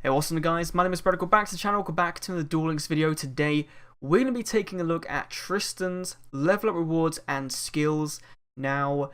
Hey, what's up guys, my name is Brad, welcome back to the channel, welcome back to another Duel Links video. Today, we're going to be taking a look at Tristan's level up rewards and skills. Now,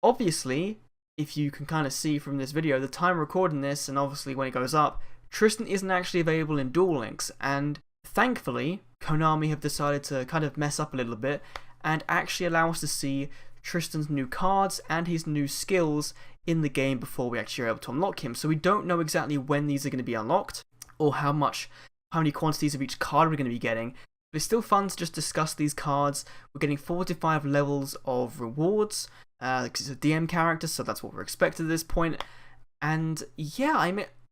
obviously, if you can kind of see from this video, the time recording this, and obviously when it goes up, Tristan isn't actually available in Duel Links, and thankfully, Konami have decided to kind of mess up a little bit, and actually allow us to see Tristan's new cards and his new skills in the game before we actually are able to unlock him. So we don't know exactly when these are going to be unlocked or how many quantities of each card we're going to be getting. But it's still fun to just discuss these cards. We're getting 45 levels of rewards because it's a DM character, so that's what we're expecting at this point. And yeah,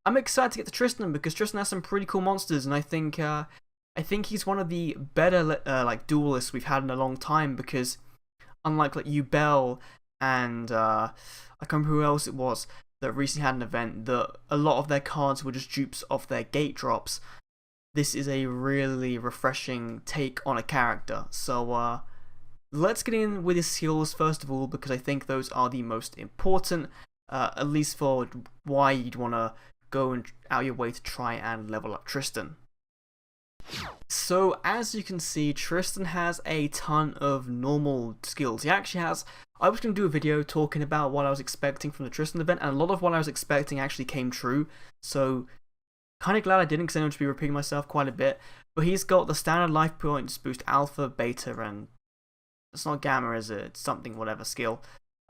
I'm excited to get to Tristan because Tristan has some pretty cool monsters, and I think he's one of the better like duelists we've had in a long time, because unlike like Ubel and I can't remember who else it was that recently had an event, that a lot of their cards were just dupes of their gate drops. This is a really refreshing take on a character. So let's get in with his skills first of all, because I think those are the most important, at least for why you'd want to go out your way to try and level up Tristan. So as you can see, Tristan has a ton of normal skills. He actually has, I was going to do a video talking about what I was expecting from the Tristan event, and a lot of what I was expecting actually came true. So kind of glad I didn't, because I know to be repeating myself quite a bit. But he's got the standard life points boost alpha, beta, and it's not gamma, is it? It's something whatever skill.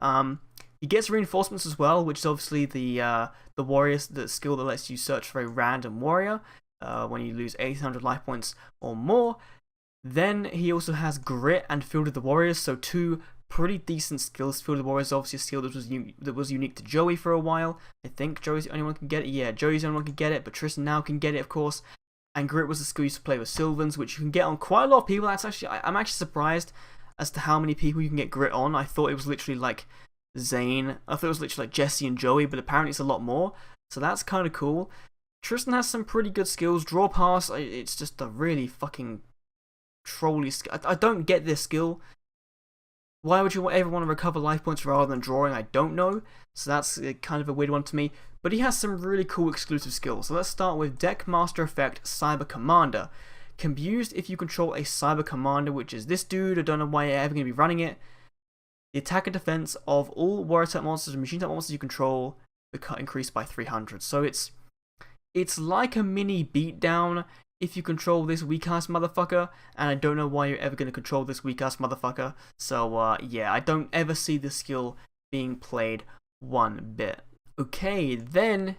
He gets reinforcements as well, which is obviously the warriors, the skill that lets you search for a random warrior when you lose 800 life points or more. Then he also has grit and Field of the Warriors, so two pretty decent skills. Field of the Warriors is obviously a skill that was unique to Joey for a while. I think Joey's the only one who can get it. Yeah, Joey's the only one who can get it, but Tristan now can get it, of course. And grit was a skill used to play with Sylvans, which you can get on quite a lot of people. That's actually, I'm actually surprised as to how many people you can get grit on. I thought it was literally like Zane. I thought it was literally like Jesse and Joey, but apparently it's a lot more. So that's kind of cool. Tristan has some pretty good skills. Draw pass, it's just a really fucking trolly skill. I don't get this skill. Why would you ever want to recover life points rather than drawing? I don't know. So that's kind of a weird one to me. But he has some really cool exclusive skills. So let's start with Deck Master Effect Cyber Commander. Can be used if you control a Cyber Commander, which is this dude. I don't know why you're ever going to be running it. The attack and defense of all warrior type monsters and machine type monsters you control increased by 300. So it's like a mini beatdown if you control this weak-ass motherfucker, and I don't know why you're ever going to control this weak-ass motherfucker. So, yeah, I don't ever see this skill being played one bit. Okay, then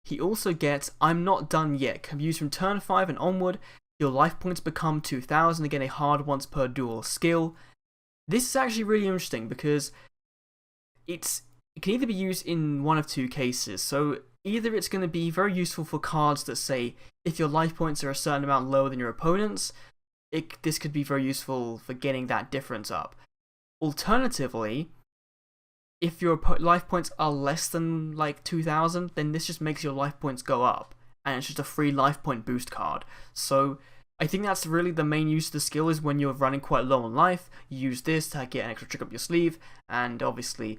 he also gets I'm Not Done Yet. Can be used from turn 5 and onward. Your life points become 2,000, again a hard once per duel skill. This is actually really interesting because it can either be used in one of two cases. So either it's going to be very useful for cards that say if your life points are a certain amount lower than your opponent's, this could be very useful for getting that difference up. Alternatively, if your life points are less than like 2,000, then this just makes your life points go up, and it's just a free life point boost card. So I think that's really the main use of the skill, is when you're running quite low on life, you use this to get an extra trick up your sleeve, and obviously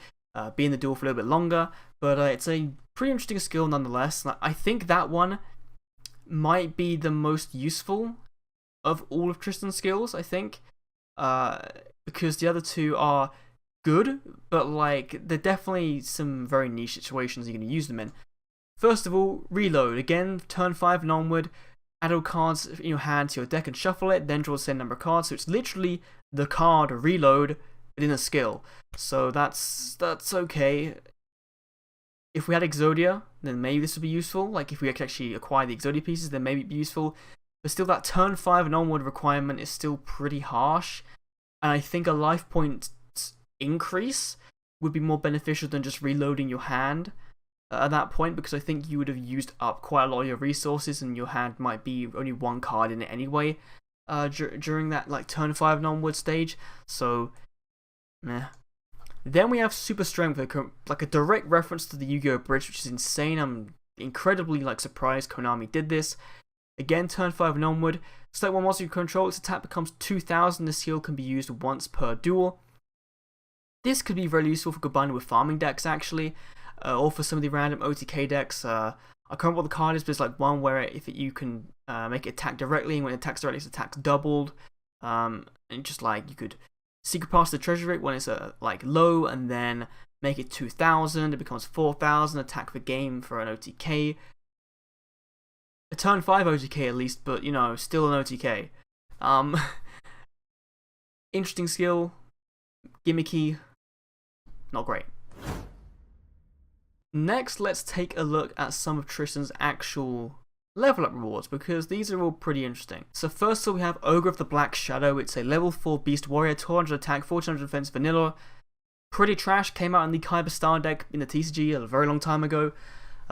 be in the duel for a little bit longer. But it's a pretty interesting skill nonetheless. I think that one might be the most useful of all of Tristan's skills, I think, because the other two are good, but like they're definitely some very niche situations you're going to use them in. First of all, reload. Again, turn 5 and onward, add all cards in your hand to your deck and shuffle it, then draw the same number of cards. So it's literally the card reload in a skill. So that's okay. If we had Exodia, then maybe this would be useful. Like if we could actually acquire the Exodia pieces, then maybe it'd be useful. But still, that turn 5 and onward requirement is still pretty harsh. And I think a life point increase would be more beneficial than just reloading your hand at that point, because I think you would have used up quite a lot of your resources, and your hand might be only one card in it anyway during that like turn 5 and onward stage. So meh. Then we have Super Strength, like a direct reference to the Yu-Gi-Oh! Bridge, which is insane. I'm incredibly like surprised Konami did this. Again, turn 5 and onward. Select one monster you control, its attack becomes 2,000. This skill can be used once per duel. This could be very useful for combining with farming decks actually, or for some of the random OTK decks. I can't remember what the card is, but it's like one where you can make it attack directly, and when it attacks directly, its attack's doubled. And just like you could secret pass the treasure rate when it's like low, and then make it 2,000. It becomes 4,000. Attack the game for an OTK. A turn 5 OTK at least, but you know, still an OTK. Interesting skill, gimmicky, not great. Next, let's take a look at some of Tristan's actual level up rewards, because these are all pretty interesting. So first of all, we have Ogre of the Black Shadow. It's a level 4 Beast Warrior, 200 attack, 1400 defense, vanilla. Pretty trash, came out in the Kyber Star deck in the TCG a very long time ago.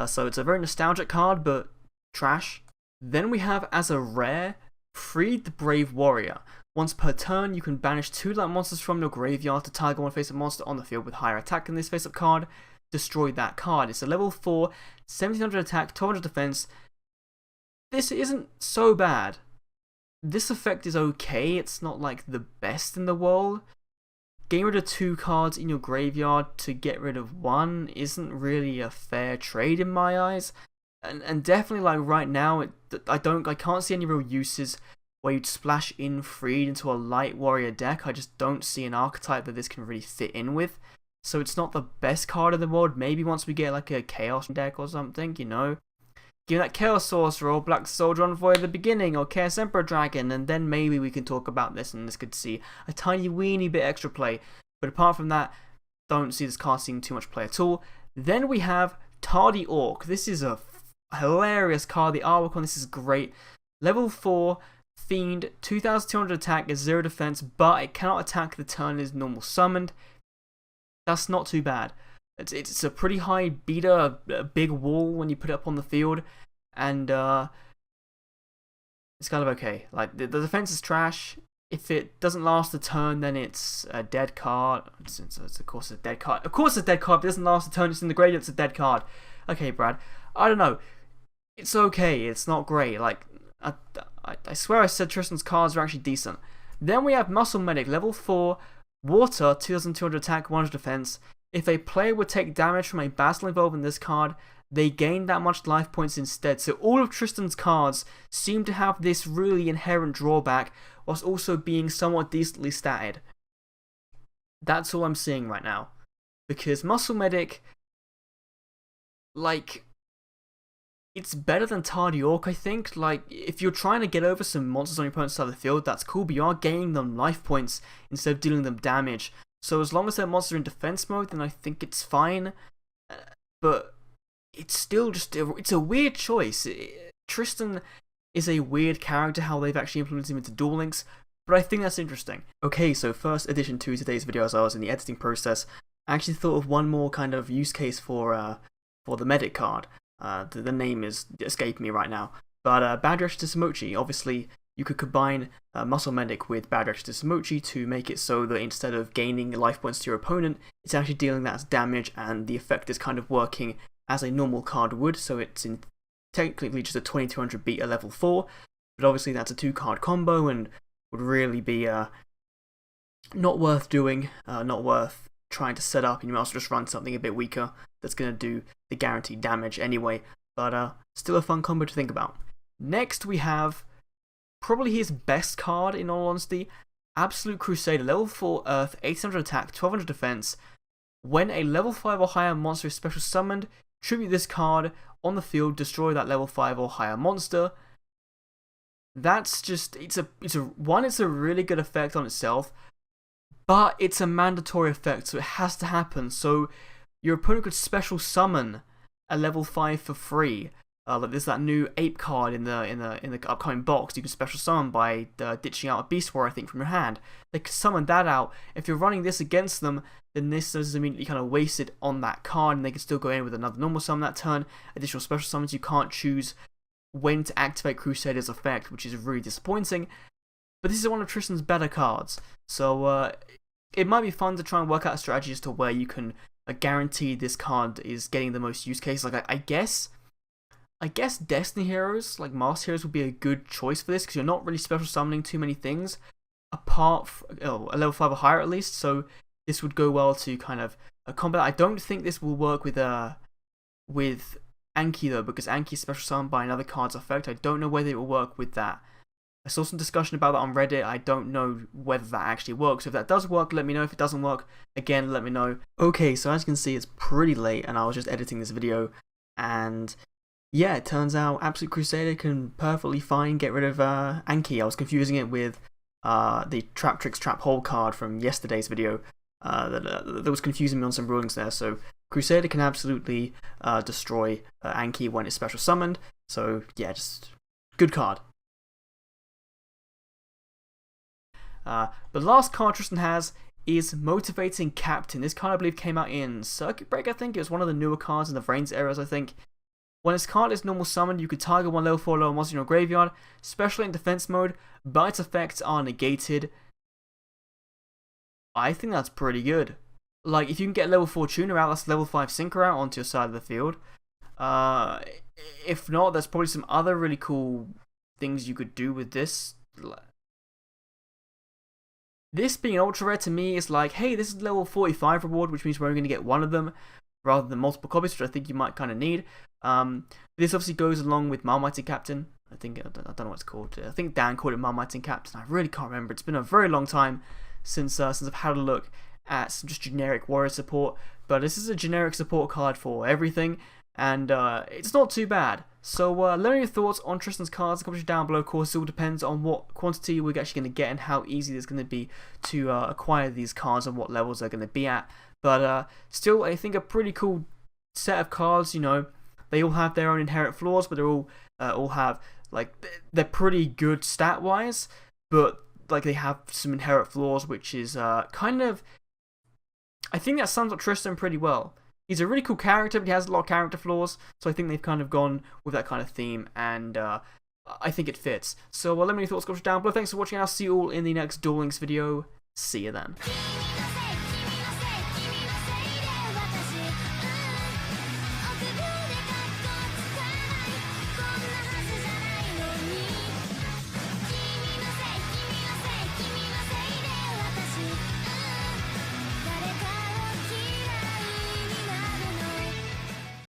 So it's a very nostalgic card, but trash. Then we have, as a rare, Freed the Brave Warrior. Once per turn, you can banish 2 light monsters from your graveyard to target one face-up monster on the field with higher attack than this face-up card. Destroy that card. It's a level 4, 1700 attack, 1200 defense. This isn't so bad. This effect is okay. It's not like the best in the world. Getting rid of 2 cards in your graveyard to get rid of 1 isn't really a fair trade in my eyes. And definitely, like right now, I can't see any real uses where you'd splash in Freed into a light warrior deck. I just don't see an archetype that this can really fit in with. So it's not the best card in the world. Maybe once we get like a Chaos deck or something, you know. Give that Chaos Sorcerer or Black Soldier Envoy at the beginning, or Chaos Emperor Dragon, and then maybe we can talk about this and this could see a tiny weeny bit extra play. But apart from that, don't see this card seeing too much play at all. Then we have Tardy Orc. This is a hilarious card. The artwork on this is great. Level 4 Fiend, 2200 attack, is 0 defense, but it cannot attack the turn it is normal summoned. That's not too bad. It's a pretty high beta, a big wall when you put it up on the field, and it's kind of okay. Like the defense is trash. If it doesn't last a turn, then it's a dead card. It's of course a dead card. Of course, it's a dead card. If it doesn't last a turn, it's in the graveyard. It's a dead card. Okay, Brad. I don't know. It's okay. It's not great. Like I swear I said Tristan's cards are actually decent. Then we have Muscle Medic, level 4, Water, 2200 attack, 100 defense. If a player would take damage from a battle involved in this card, they gain that much life points instead. So all of Tristan's cards seem to have this really inherent drawback, whilst also being somewhat decently statted. That's all I'm seeing right now. Because Muscle Medic, like, it's better than Tardy Orc, I think. Like, if you're trying to get over some monsters on your opponent's side of the field, that's cool, but you are gaining them life points instead of dealing them damage. So as long as that monster in defense mode, then I think it's fine. But it's still just, it's a weird choice. Tristan is a weird character, how they've actually implemented him into Duel Links, but I think that's interesting. Okay, so first addition to today's video, as I was in the editing process, I actually thought of one more kind of use case for the Medic card. The name is escaping me right now. But Bad Direction to Samochi, obviously you could combine Muscle Medic with Bad Direction to Samochi to make it so that instead of gaining life points to your opponent, it's actually dealing that as damage, and the effect is kind of working as a normal card would, so it's technically just a 2200 beat at level 4, but obviously that's a 2-card combo and would really be not worth doing, not worth trying to set up, and you might also just run something a bit weaker that's going to do the guaranteed damage anyway, but still a fun combo to think about. Next we have probably his best card in all honesty, Absolute Crusader, level 4 Earth, 800 attack, 1200 defense. When a level 5 or higher monster is special summoned, tribute this card on the field, destroy that level 5 or higher monster. That's just, it's a really good effect on itself, but it's a mandatory effect, so it has to happen. So your opponent could special summon a level 5 for free. Like there's that new ape card in the upcoming box. You can special summon by ditching out a Beast Warrior, I think, from your hand. They can summon that out. If you're running this against them, then this is immediately kind of wasted on that card, and they can still go in with another normal summon that turn. Additional special summons, you can't choose when to activate Crusader's effect, which is really disappointing. But this is one of Tristan's better cards, so it might be fun to try and work out a strategy as to where you can guarantee this card is getting the most use case. Like I guess Destiny Heroes, like Master Heroes, would be a good choice for this, because you're not really special summoning too many things, apart from a level 5 or higher at least, so this would go well to kind of combat. I don't think this will work with Anki though, because Anki is special summoned by another card's effect. I don't know whether it will work with that. I saw some discussion about that on Reddit. I don't know whether that actually works. If that does work, let me know. If it doesn't work, again, let me know. Okay, so as you can see, it's pretty late, and I was just editing this video, and yeah, it turns out Absolute Crusader can perfectly fine get rid of Anki. I was confusing it with the Trap Tricks Trap Hole card from yesterday's video that was confusing me on some rulings there. So Crusader can absolutely destroy Anki when it's special summoned. So yeah, just good card. The last card Tristan has is Motivating Captain. This card I believe came out in Circuit Breaker, I think. It was one of the newer cards in the Vrains eras, I think. When this card is normal summoned, you could target one level 4 lower monster in your graveyard, especially in defense mode, but its effects are negated. I think that's pretty good. Like, if you can get level 4 Tuner out, that's level 5 Sinker out onto your side of the field. If not, there's probably some other really cool things you could do with this. This being ultra rare to me is like, hey, this is level 45 reward, which means we're only going to get one of them rather than multiple copies, which I think you might kind of need. This obviously goes along with Marmiting Captain. I don't know what it's called. I think Dan called it Marmiting Captain. I really can't remember. It's been a very long time since I've had a look at some just generic warrior support. But this is a generic support card for everything, and it's not too bad. So let me know your thoughts on Tristan's cards. Comment down below. Of course, it all depends on what quantity we're actually going to get and how easy it's going to be to acquire these cards and what levels they're going to be at. But still, I think a pretty cool set of cards. You know, they all have their own inherent flaws, but they all have, like, they're pretty good stat wise, but like they have some inherent flaws, which is kind of, I think that sums up Tristan pretty well. He's a really cool character, but he has a lot of character flaws, so I think they've kind of gone with that kind of theme, and I think it fits. So let me know your thoughts, comment down below. Thanks for watching, and I'll see you all in the next Duel Links video. See you then.